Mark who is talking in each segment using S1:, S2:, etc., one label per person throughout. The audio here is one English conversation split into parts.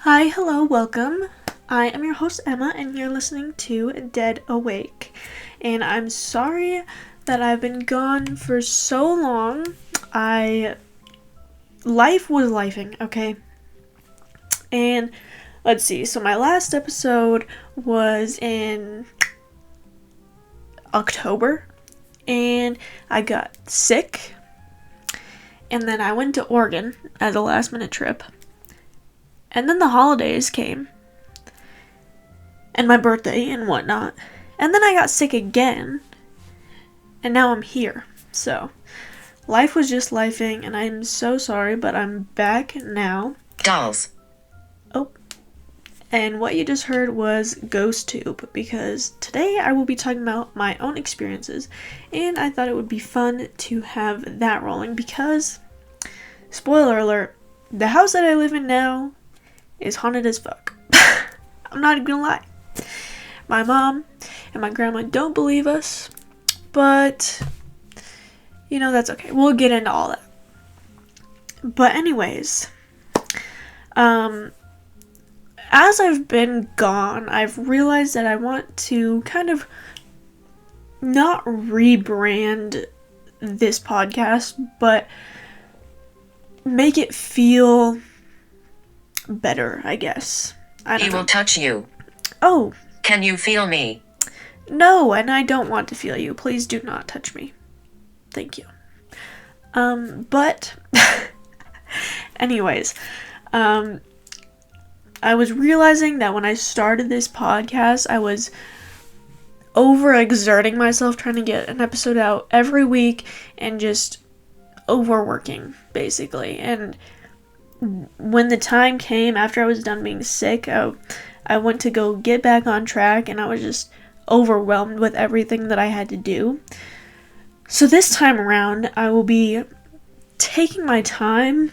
S1: Hi, hello, welcome. I am your host Emma, and you're listening to Dead Awake. And I'm sorry that I've been gone for so long. Life was lifing, okay? And let's see, so my last episode was in October, and I got sick, and then I went to Oregon as a last minute trip. And then the holidays came, and my birthday and whatnot. And then I got sick again, and now I'm here. So, life was just lifing, and I'm so sorry, but I'm back now.
S2: Dolls.
S1: Oh, and what you just heard was Ghost Tube, because today I will be talking about my own experiences, and I thought it would be fun to have that rolling, because, spoiler alert, the house that I live in now is haunted as fuck. I'm not even gonna lie. My mom and my grandma don't believe us, but, that's okay. We'll get into all that. But anyways, as I've been gone, I've realized that I want to kind of not rebrand this podcast, but make it feel better, I guess.
S2: He will touch you.
S1: Oh.
S2: Can you feel me?
S1: No, and I don't want to feel you. Please do not touch me. Thank you. But anyways, I was realizing that when I started this podcast, I was overexerting myself trying to get an episode out every week and just overworking, basically. And when the time came after I was done being sick, I went to go get back on track, and I was just overwhelmed with everything that I had to do. So this time around, I will be taking my time,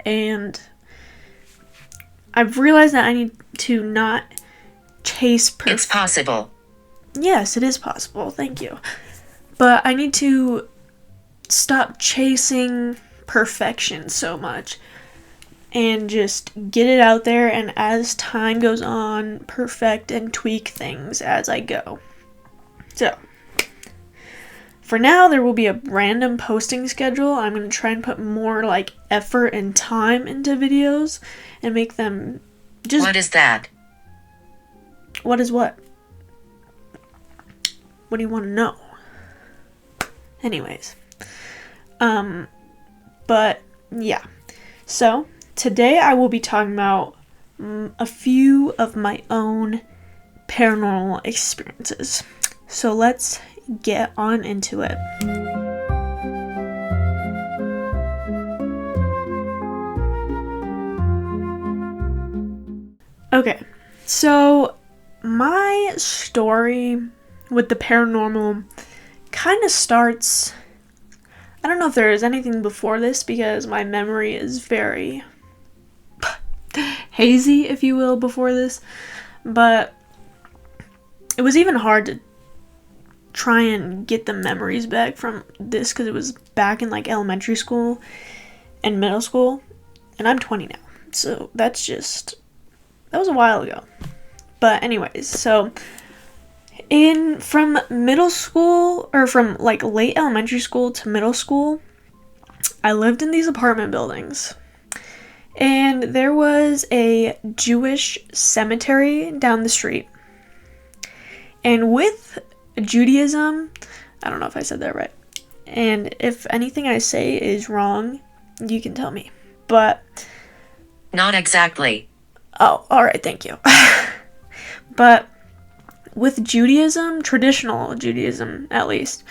S1: and I've realized that I need to not chase
S2: It's possible.
S1: Yes, it is possible. Thank you. But I need to stop chasing perfection so much and just get it out there, and as time goes on, perfect and tweak things as I go. So for now, there will be a random posting schedule. I'm going to try and put more effort and time into videos and make them just...
S2: What is that?
S1: What is what? What do you want to know? Anyways. But yeah. So today I will be talking about a few of my own paranormal experiences. So let's get on into it. Okay, so my story with the paranormal kind of starts... I don't know if there is anything before this, because my memory is very hazy, if you will, before this. But it was even hard to try and get the memories back from this, because it was back in elementary school and middle school, and I'm 20 now. So that was a while ago. But anyways, so from middle school, or from late elementary school to middle school, I lived in these apartment buildings, and there was a Jewish cemetery down the street. And with Judaism, I don't know if I said that right, and if anything I say is wrong, you can tell me, but...
S2: Not exactly.
S1: Oh, alright, thank you. But with Judaism, traditional Judaism at least,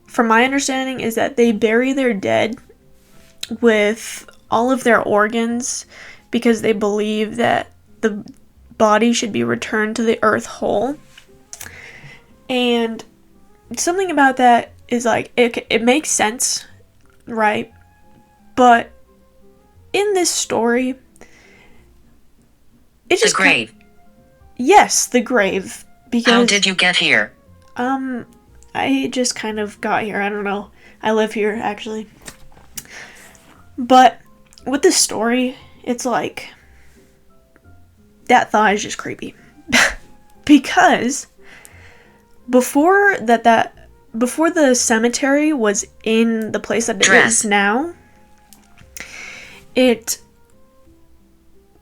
S1: from my understanding, is that they bury their dead with all of their organs, because they believe that the body should be returned to the earth whole. And something about that is it makes sense, right? But in this story, it just...
S2: The grave.
S1: Yes, the grave. Because,
S2: how did you get here?
S1: I just kind of got here. I don't know. I live here, actually. But with this story, it's that thought is just creepy. Because before the cemetery was in the place that it is now, it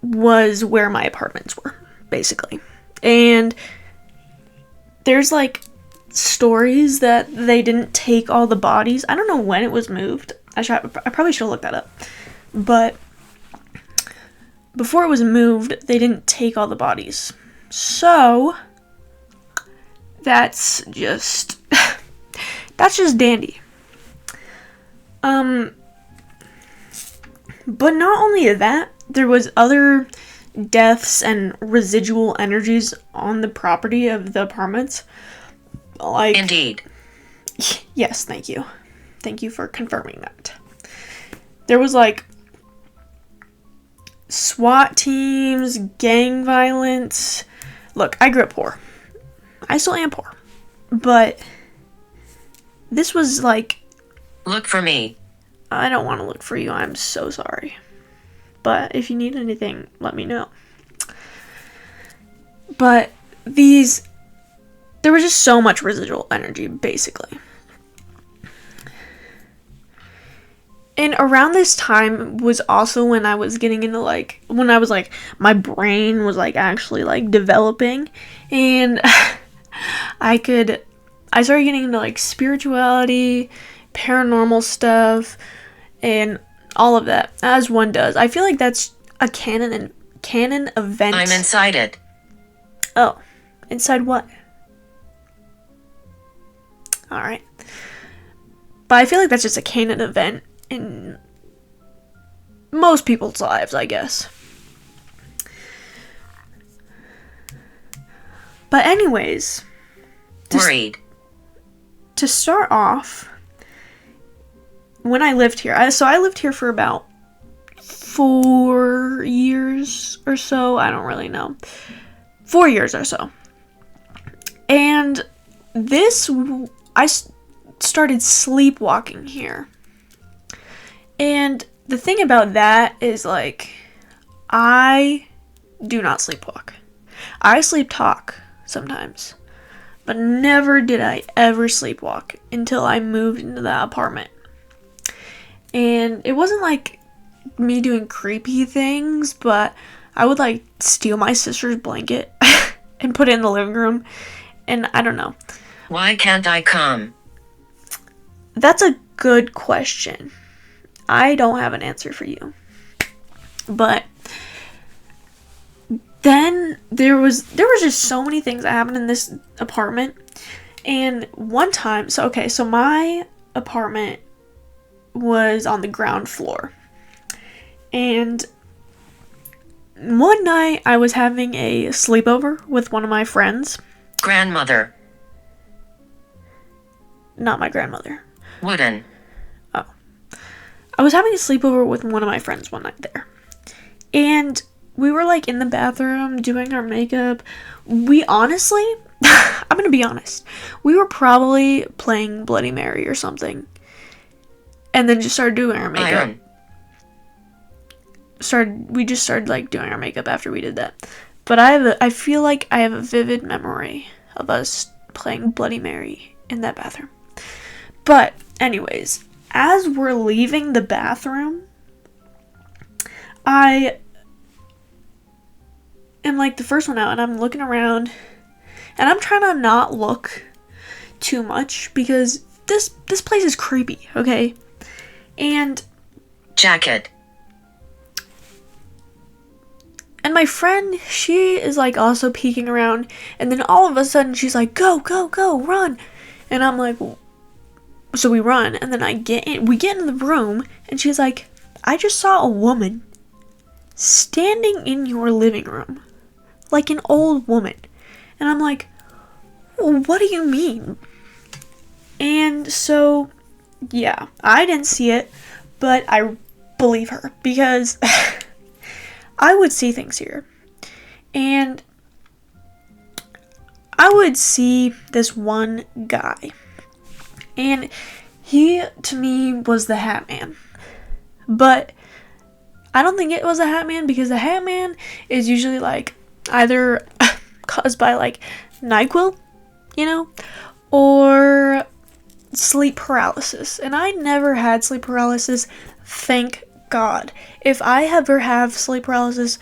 S1: was where my apartments were, basically. And there's like stories that they didn't take all the bodies. I don't know when it was moved. I probably should look that up. But before it was moved, they didn't take all the bodies. So that's just dandy. But not only that, there was other deaths and residual energies on the property of the apartments. Like,
S2: indeed.
S1: Yes, thank you. Thank you for confirming that. There was like SWAT teams, gang violence. Look, I grew up poor. I still am poor. But this was like...
S2: Look for me.
S1: I don't want to look for you. I'm so sorry. But if you need anything, let me know. But there was just so much residual energy, basically. And around this time was also when I was getting into my brain was like actually like developing, and I started getting into like spirituality, paranormal stuff, and all of that, as one does. I feel like that's a canon event.
S2: I'm inside it.
S1: Oh, inside what? Alright. But I feel like that's just a canon event in most people's lives, I guess. But anyways,
S2: Worried.
S1: To start off, when I lived here, I lived here for about 4 years or so. I don't really know. 4 years or so. And I started sleepwalking here. And the thing about that is, like, I do not sleepwalk. I sleep talk sometimes. But never did I ever sleepwalk until I moved into that apartment. And it wasn't like me doing creepy things, but I would like steal my sister's blanket and put it in the living room. And I don't know.
S2: Why can't I come?
S1: That's a good question. I don't have an answer for you. But then there was just so many things that happened in this apartment. And one time, so my apartment was on the ground floor. And one night I was having a sleepover with one of my friends.
S2: Grandmother.
S1: Not my grandmother.
S2: Wooden.
S1: Oh. I was having a sleepover with one of my friends one night there. And we were like in the bathroom doing our makeup. We honestly, I'm gonna be honest, we were probably playing Bloody Mary or something. And then just started doing our makeup. We just started like doing our makeup after we did that. But I feel like I have a vivid memory of us playing Bloody Mary in that bathroom. But anyways, as we're leaving the bathroom, I am like the first one out, and I'm looking around, and I'm trying to not look too much because this place is creepy, okay? And
S2: jacket.
S1: And my friend, she is like also peeking around, and then all of a sudden she's like, "Go, go, go, run!" And I'm like, so we run, and then we get in the room, and she's like, "I just saw a woman standing in your living room, like an old woman." And I'm like, well, what do you mean? And so, yeah, I didn't see it, but I believe her because I would see things here. And I would see this one guy. And he, to me, was the Hat Man. But I don't think it was a Hat Man because the Hat Man is usually like either caused by like NyQuil, you know, or sleep paralysis. And I never had sleep paralysis, thank God. If I ever have sleep paralysis,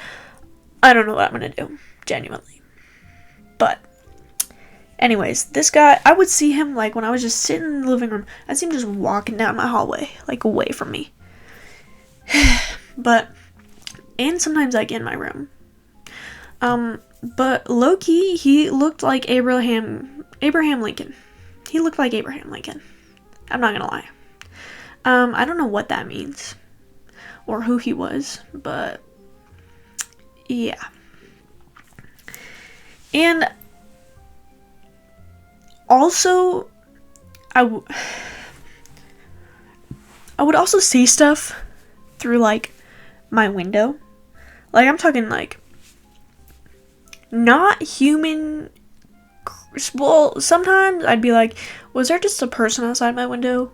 S1: I don't know what I'm gonna do, genuinely. But anyways, this guy, I would see him like when I was just sitting in the living room. I'd see him just walking down my hallway, like away from me. And sometimes like in my room. But low-key, he looked like Abraham Lincoln. He looked like Abraham Lincoln. I'm not gonna lie. I don't know what that means or who he was, but yeah. And also, I would also see stuff through like my window. Like, I'm talking like not human. Well, sometimes I'd be like, was there just a person outside my window?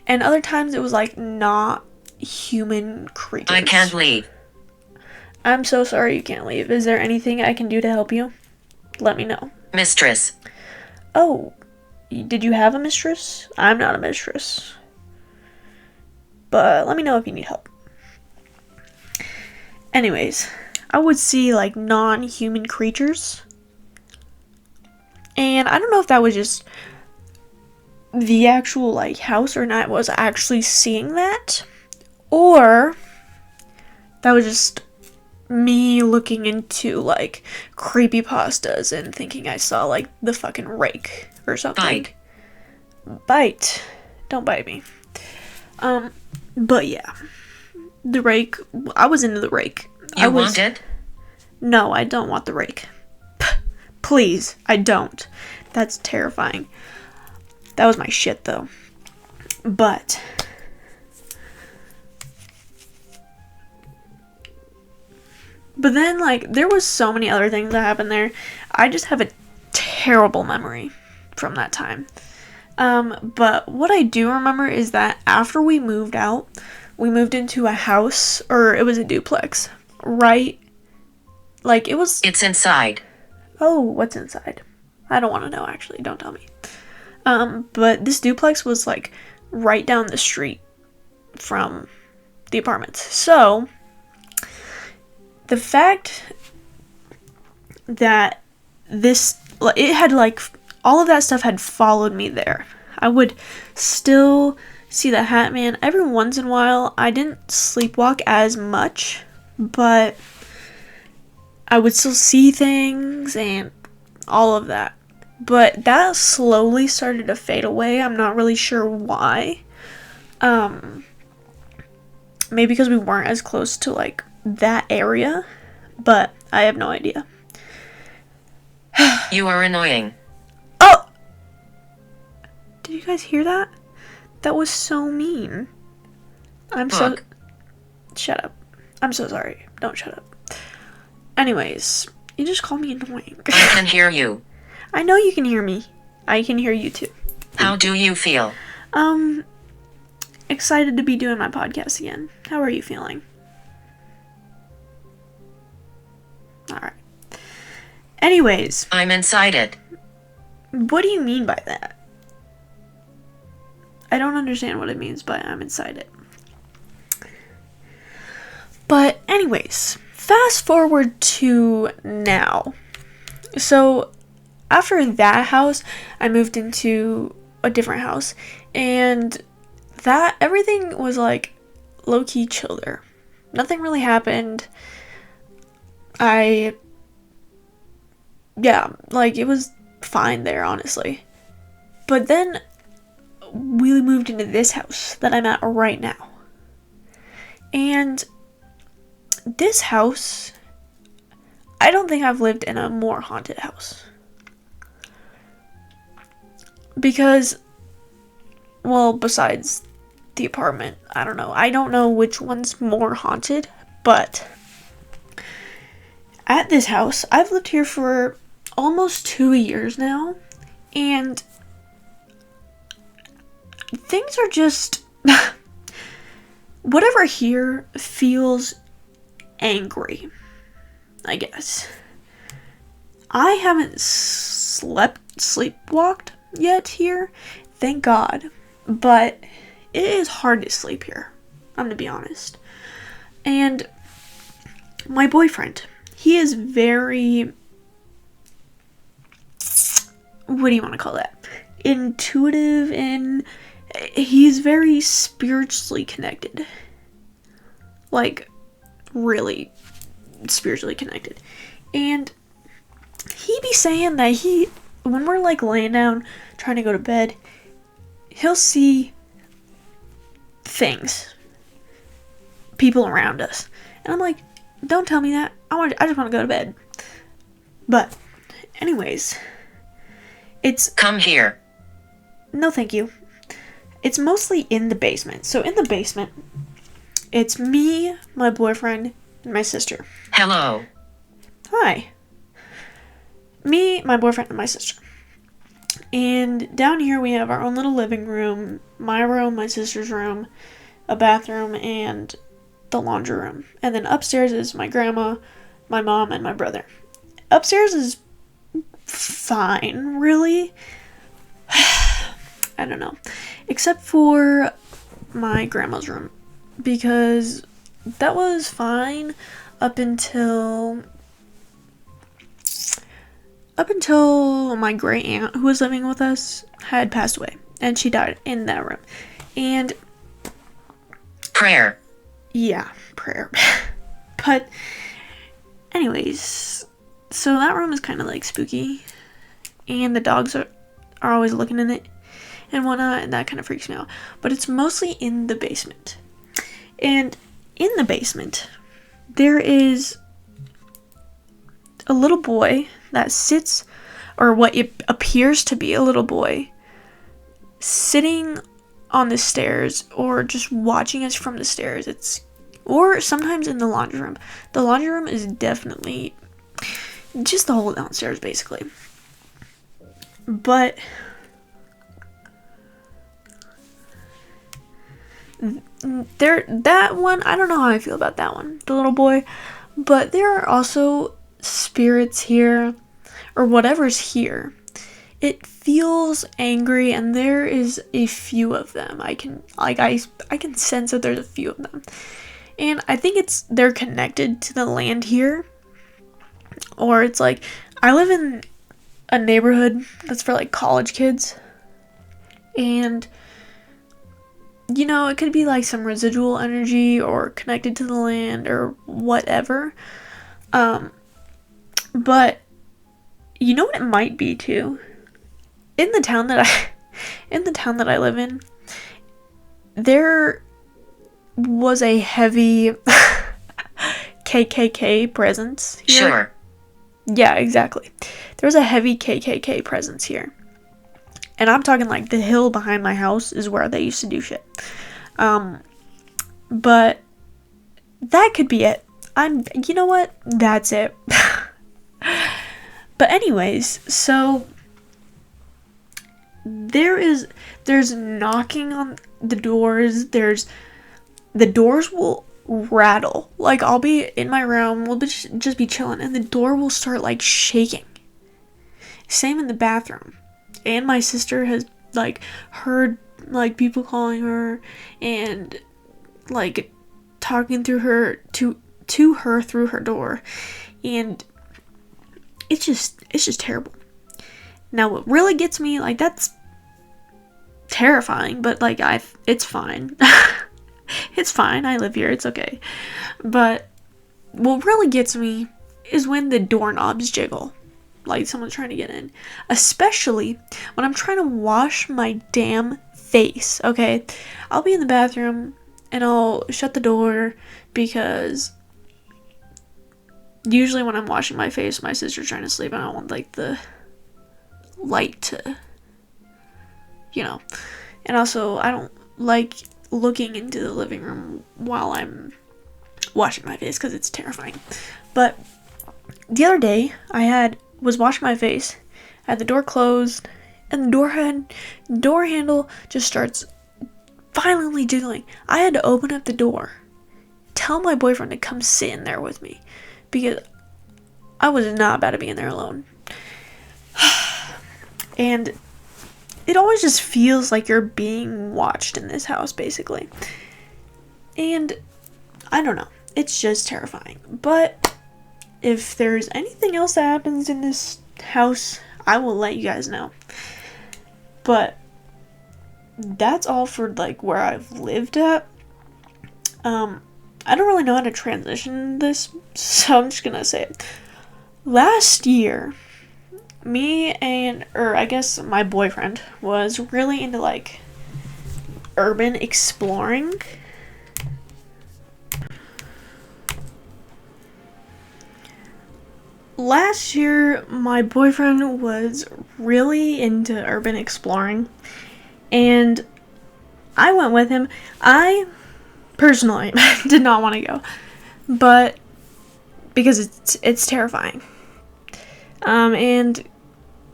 S1: And other times it was like not human creatures.
S2: I can't leave.
S1: I'm so sorry you can't leave. Is there anything I can do to help you? Let me know.
S2: Mistress.
S1: Oh, did you have a mistress? I'm not a mistress. But let me know if you need help. Anyways, I would see like non-human creatures. And I don't know if that was just the actual like house or not was actually seeing that, or that was just me looking into like creepypastas and thinking I saw like the fucking rake or something. Bite. Don't bite me. But yeah. The rake, I was into the rake.
S2: You want it?
S1: No, I don't want the rake. Please, I don't. That's terrifying. That was my shit, though. But then, like, there was so many other things that happened there. I just have a terrible memory from that time. But what I do remember is that after we moved out, we moved into a house, or it was a duplex, right? Like, it was...
S2: It's inside.
S1: Oh, what's inside? I don't want to know, actually. Don't tell me. But this duplex was, like, right down the street from the apartments. So, the fact that it had, like, all of that stuff had followed me there. I would still see the Hat Man every once in a while. I didn't sleepwalk as much, but I would still see things and all of that. But that slowly started to fade away. I'm not really sure why. Maybe because we weren't as close to, like, that area. But I have no idea.
S2: You are annoying.
S1: Oh! Did you guys hear that? That was so mean. Shut up. I'm so sorry. Don't shut up. Anyways, you just call me annoying.
S2: I can hear you.
S1: I know you can hear me. I can hear you too.
S2: How do you feel?
S1: Excited to be doing my podcast again. How are you feeling? Alright. Anyways.
S2: I'm inside it.
S1: What do you mean by that? I don't understand what it means by I'm inside it. But anyways, fast forward to now. So after that house, I moved into a different house, and that everything was like low-key chill there. Nothing really happened. It was fine there, honestly. But then we moved into this house that I'm at right now. And this house, I don't think I've lived in a more haunted house. Because, well, besides the apartment, I don't know. I don't know which one's more haunted, but at this house, I've lived here for almost 2 years now, and things are just whatever here feels angry, I guess. I haven't sleepwalked yet here, thank God, but it is hard to sleep here, I'm gonna be honest. And my boyfriend, he is very, what do you want to call that? Intuitive, and he's very spiritually connected. Like, really spiritually connected. And he be saying that when we're like laying down trying to go to bed, he'll see things, people around us. And I'm like, don't tell me that. I just want to go to bed. But anyways, it's
S2: Come here.
S1: no thank you. It's mostly in the basement. So in the basement, it's me, my boyfriend, and my sister.
S2: Hello.
S1: Hi. Me, my boyfriend, and my sister. And down here we have our own little living room, my sister's room, a bathroom, and the laundry room. And then upstairs is my grandma, my mom, and my brother. Upstairs is fine, really. I don't know. Except for my grandma's room. Because that was fine up until my great aunt who was living with us had passed away, and she died in that room. And
S2: Prayer.
S1: yeah, prayer. But anyways, so that room is kind of like spooky, and the dogs are always looking in it and whatnot, and that kind of freaks me out. But it's mostly in the basement. And in the basement, there is a little boy that sits, or what it appears to be a little boy, sitting on the stairs, or just watching us from the stairs. Or sometimes in the laundry room. The laundry room is definitely just the whole downstairs, basically. But that one, I don't know how I feel about that one, the little boy. But there are also spirits here, or whatever's here. It feels angry, and there is a few of them. I can sense that there's a few of them. And I think they're connected to the land here. Or it's like, I live in a neighborhood that's for like college kids. And you know, it could be like some residual energy or connected to the land or whatever. But you know what it might be too? In the town that I live in, there was a heavy KKK presence here.
S2: Sure.
S1: Yeah, exactly. There was a heavy KKK presence here. And I'm talking like the hill behind my house is where they used to do shit. But that could be it. You know what? That's it. But anyways, so there's knocking on the doors. The doors will rattle. Like, I'll be in my room, we'll just be chilling, and the door will start like shaking. Same in the bathroom. And my sister has like heard like people calling her and like talking through her to her through her door, and it's just terrible. Now what really gets me, like, that's terrifying, but like it's fine. It's fine, I live here, it's okay. But what really gets me is when the doorknobs jiggle, like someone's trying to get in. Especially when I'm trying to wash my damn face, okay? I'll be in the bathroom and I'll shut the door because usually when I'm washing my face, my sister's trying to sleep and I don't want like the light to, you know. And also, I don't like looking into the living room while I'm washing my face because it's terrifying. But the other day, was washing my face, I had the door closed, and the door handle just starts violently jiggling. I had to open up the door, tell my boyfriend to come sit in there with me, because I was not about to be in there alone. And it always just feels like you're being watched in this house, basically. And I don't know. It's just terrifying. But if there's anything else that happens in this house, I will let you guys know. But that's all for like where I've lived at. I don't really know how to transition this, so I'm just gonna say it. Last year, I guess my boyfriend was really into like urban exploring. Last year, my boyfriend was really into urban exploring, and I went with him. I personally did not want to go, but because it's terrifying, and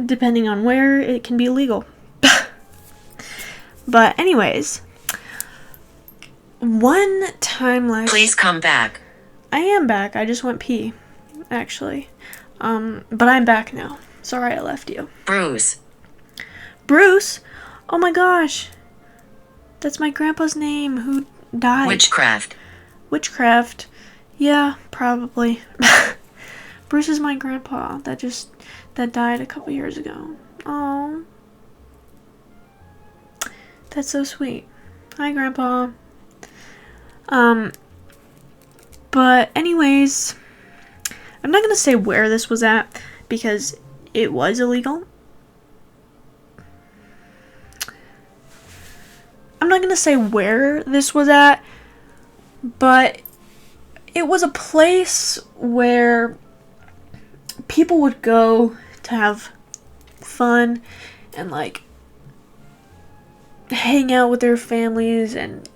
S1: depending on where, it can be illegal. But anyways, one time last.
S2: Please come back.
S1: I am back. I just went pee, actually. But I'm back now. Sorry I left you.
S2: Bruce.
S1: Bruce? Oh my gosh. That's my grandpa's name who died.
S2: Witchcraft.
S1: Witchcraft. Yeah, probably. Bruce is my grandpa that died a couple years ago. Oh. That's so sweet. Hi, Grandpa. But anyways, I'm not gonna say where this was at because it was illegal. I'm not gonna say where this was at, but it was a place where people would go to have fun and like hang out with their families, and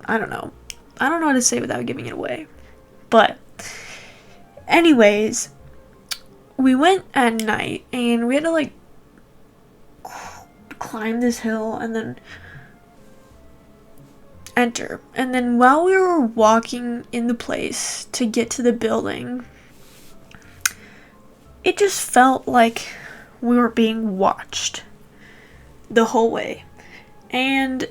S1: I don't know how to say it without giving it away. But anyways, we went at night and we had to like climb this hill and then enter. And then while we were walking in the place to get to the building, it just felt like we were being watched the whole way. And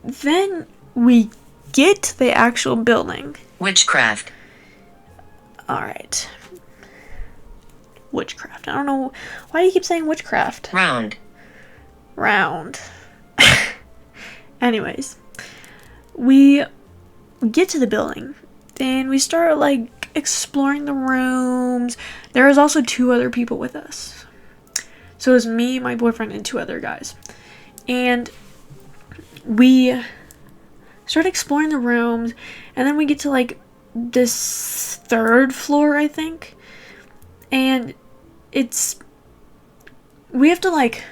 S1: then we get to the actual building.
S2: Witchcraft.
S1: Alright. Witchcraft. I don't know. Why do you keep saying witchcraft?
S2: Round.
S1: Anyways. We get to the building. And we start, like, exploring the rooms. There was also 2 other people with us. So it was me, my boyfriend, and 2 other guys. And we start exploring the rooms, and then we get to like this 3rd floor, I think, and we have to like,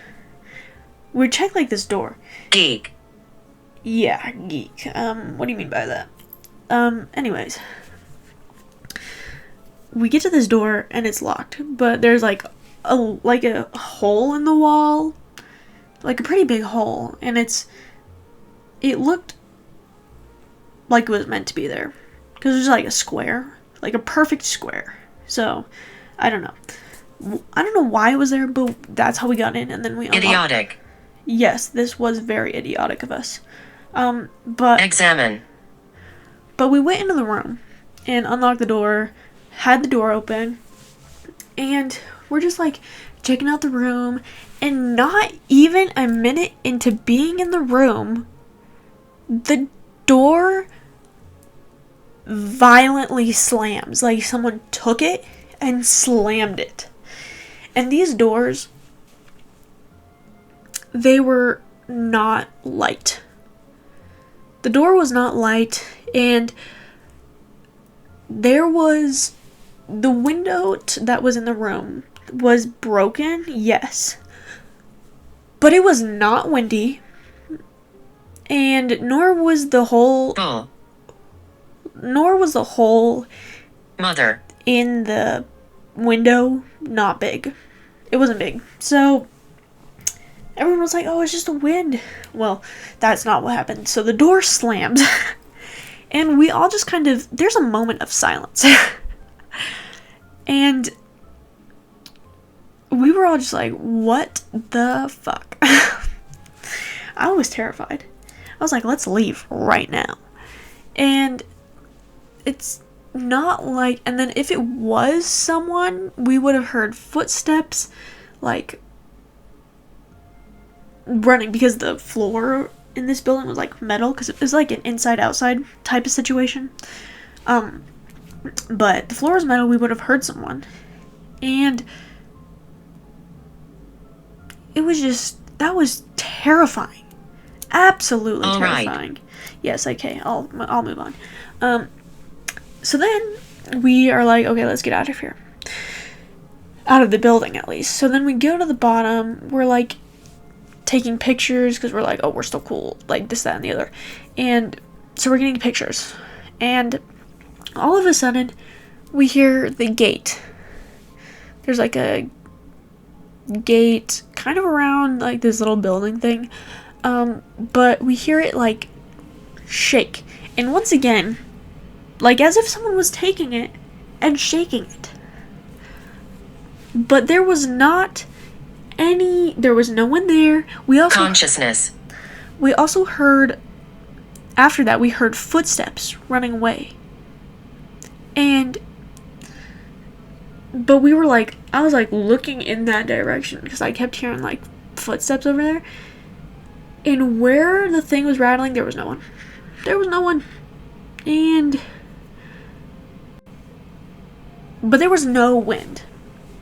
S1: we check like this door.
S2: Geek.
S1: Yeah, geek. What do you mean by that? Anyways, we get to this door and it's locked, but there's like a hole in the wall, like a pretty big hole, and it looked like it was meant to be there, because there's like a square, like a perfect square. So I don't know why it was there, but that's how we got in, and then we unlocked.
S2: Idiotic.
S1: Yes, this was very idiotic of us. But
S2: Examine.
S1: But we went into the room and unlocked the door, had the door open, and we're just like checking out the room, and not even a minute into being in the room, the door violently slams. Like someone took it and slammed it. And these doors, they were not light. The door was not light, and there was the window that was in the room was broken, yes. But it was not windy, and nor was the hole
S2: Mother.
S1: in the window not big. It wasn't big. So everyone was like, oh, it's just the wind. Well, that's not what happened. So the door slammed. And we all just there's a moment of silence. And we were all just like, what the fuck? I was terrified. I was like, let's leave right now. And it's not like, and then if it was someone, we would have heard footsteps, like, running, because the floor in this building was like metal, because it was like an inside outside type of situation. But the floor was metal, we would have heard someone. And it was just, that was terrifying. Absolutely terrifying. Right. Yes, okay, I'll move on. So then we are like, okay, let's get out of here. Out of the building, at least. So then we go to the bottom. We're like taking pictures because we're like, oh, we're still cool. Like this, that, and the other. And so we're getting pictures. And all of a sudden, we hear the gate. There's like a gate kind of around like this little building thing. But we hear it like shake. And once again, like as if someone was taking it and shaking it. But there was no one there.
S2: Consciousness.
S1: We also heard, after that, we heard footsteps running away. But we were like, I was like looking in that direction because I kept hearing like footsteps over there. And where the thing was rattling, there was no one. There was no one. But there was no wind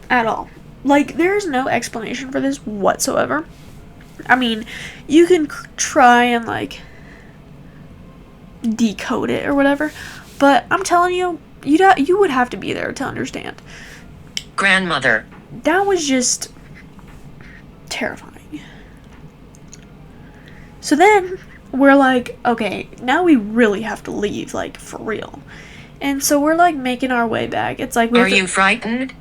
S1: at all. Like, there's no explanation for this whatsoever. I mean, you can try and, like, decode it or whatever. But I'm telling you, you would have to be there to understand.
S2: Grandmother.
S1: That was just terrifying. So then, we're like, okay, now we really have to leave, like, for real. And so we're, like, making our way back. It's like...
S2: Are you frightened?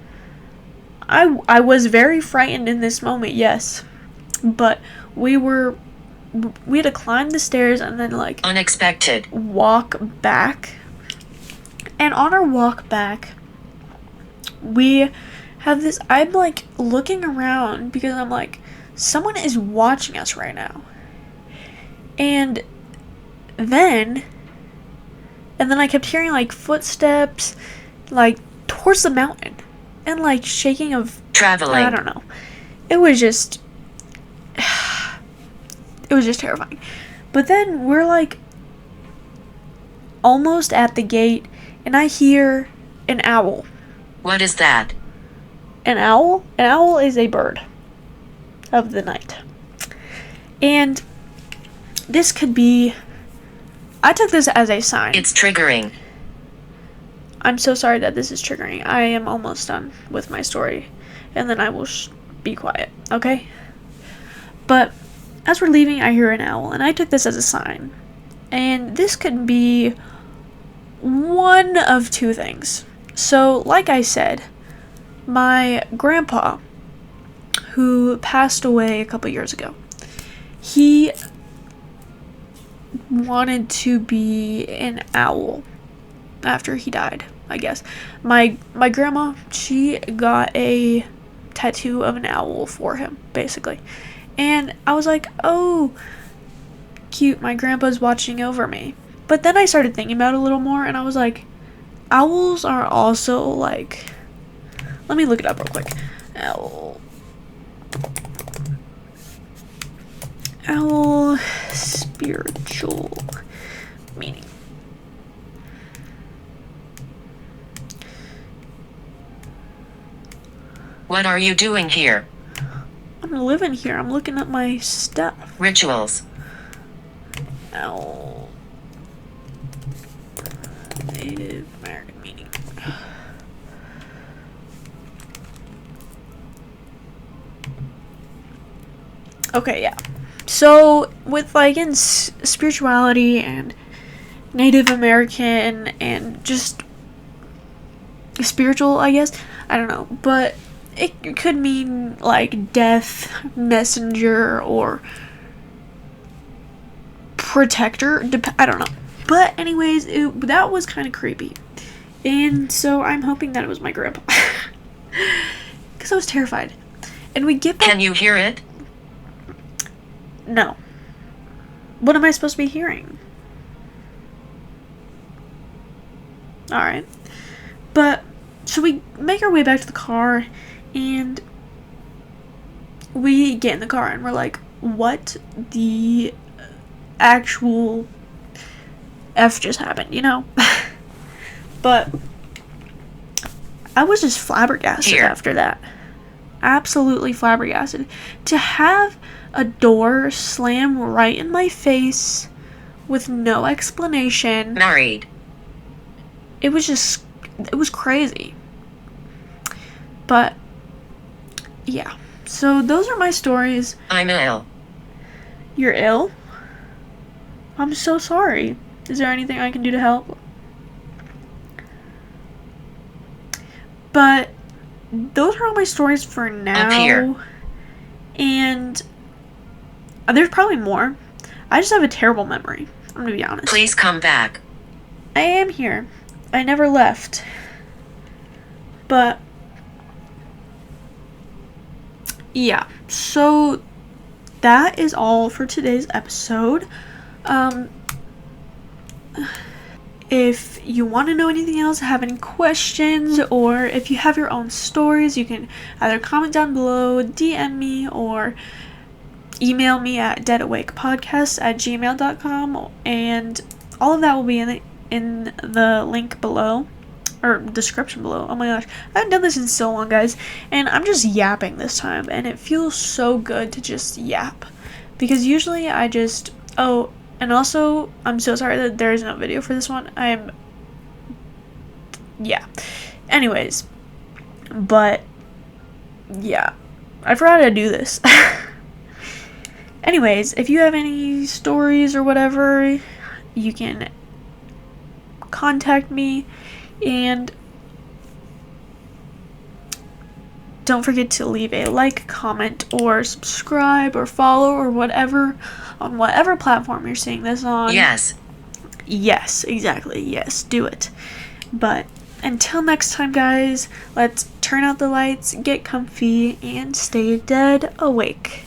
S1: I was very frightened in this moment, yes. But we had to climb the stairs and then, like...
S2: Unexpected.
S1: Walk back. And on our walk back, we have this... I'm, like, looking around because I'm like, someone is watching us right now. And then I kept hearing, like, footsteps, like, towards the mountain. And, like, shaking of...
S2: Traveling.
S1: I don't know. It was just... It was just terrifying. But then we're, like, almost at the gate, and I hear an owl.
S2: What is that?
S1: An owl? An owl is a bird of the night. And this could be... I took this as a sign.
S2: It's triggering.
S1: I'm so sorry that this is triggering. I am almost done with my story. And then I will be quiet, okay? But as we're leaving, I hear an owl. And I took this as a sign. And this could be one of two things. So, like I said, my grandpa, who passed away a couple years ago, he wanted to be an owl after he died, I guess. My grandma, she got a tattoo of an owl for him, basically. And I was like, oh, cute, my grandpa's watching over me. But then I started thinking about it a little more, and I was like, owls are also, like... Let me look it up real quick. Owl spiritual meaning.
S2: What are you doing here?
S1: I'm living here. I'm looking at my stuff.
S2: Rituals.
S1: Owl. Native American meaning. Okay, yeah. So, with, like, in spirituality and Native American and just spiritual, I guess. I don't know. But it could mean, like, death, messenger, or protector. I don't know. But anyways, that was kind of creepy. And so I'm hoping that it was my grandpa. Because I was terrified. And we get back.
S2: Can you hear it?
S1: No. What am I supposed to be hearing? Alright. But, so we make our way back to the car, and we get in the car, and we're like, what the actual F just happened, you know? But I was just flabbergasted after that. Absolutely flabbergasted. To have a door slam right in my face with no explanation.
S2: Married.
S1: It was crazy. But, yeah. So, those are my stories.
S2: I'm ill.
S1: You're ill? I'm so sorry. Is there anything I can do to help? But, those are all my stories for now.
S2: Up here.
S1: And there's probably more. I just have a terrible memory. I'm gonna be honest.
S2: Please come back.
S1: I am here. I never left. But, yeah. So, that is all for today's episode. If you want to know anything else, have any questions, or if you have your own stories, you can either comment down below, DM me, or email me at deadawakepodcast@gmail.com, and all of that will be in the link below, or description below. Oh my gosh, I haven't done this in so long, guys, and I'm just yapping this time, and it feels so good to just yap, because usually I just, and also, I'm so sorry that there is no video for this one. Anyways, but, yeah, I forgot how to do this. Anyways, if you have any stories or whatever, you can contact me, and don't forget to leave a like, comment, or subscribe, or follow, or whatever, on whatever platform you're seeing this on.
S2: Yes.
S1: Yes, exactly. Yes, do it. But until next time, guys, let's turn out the lights, get comfy, and stay dead awake.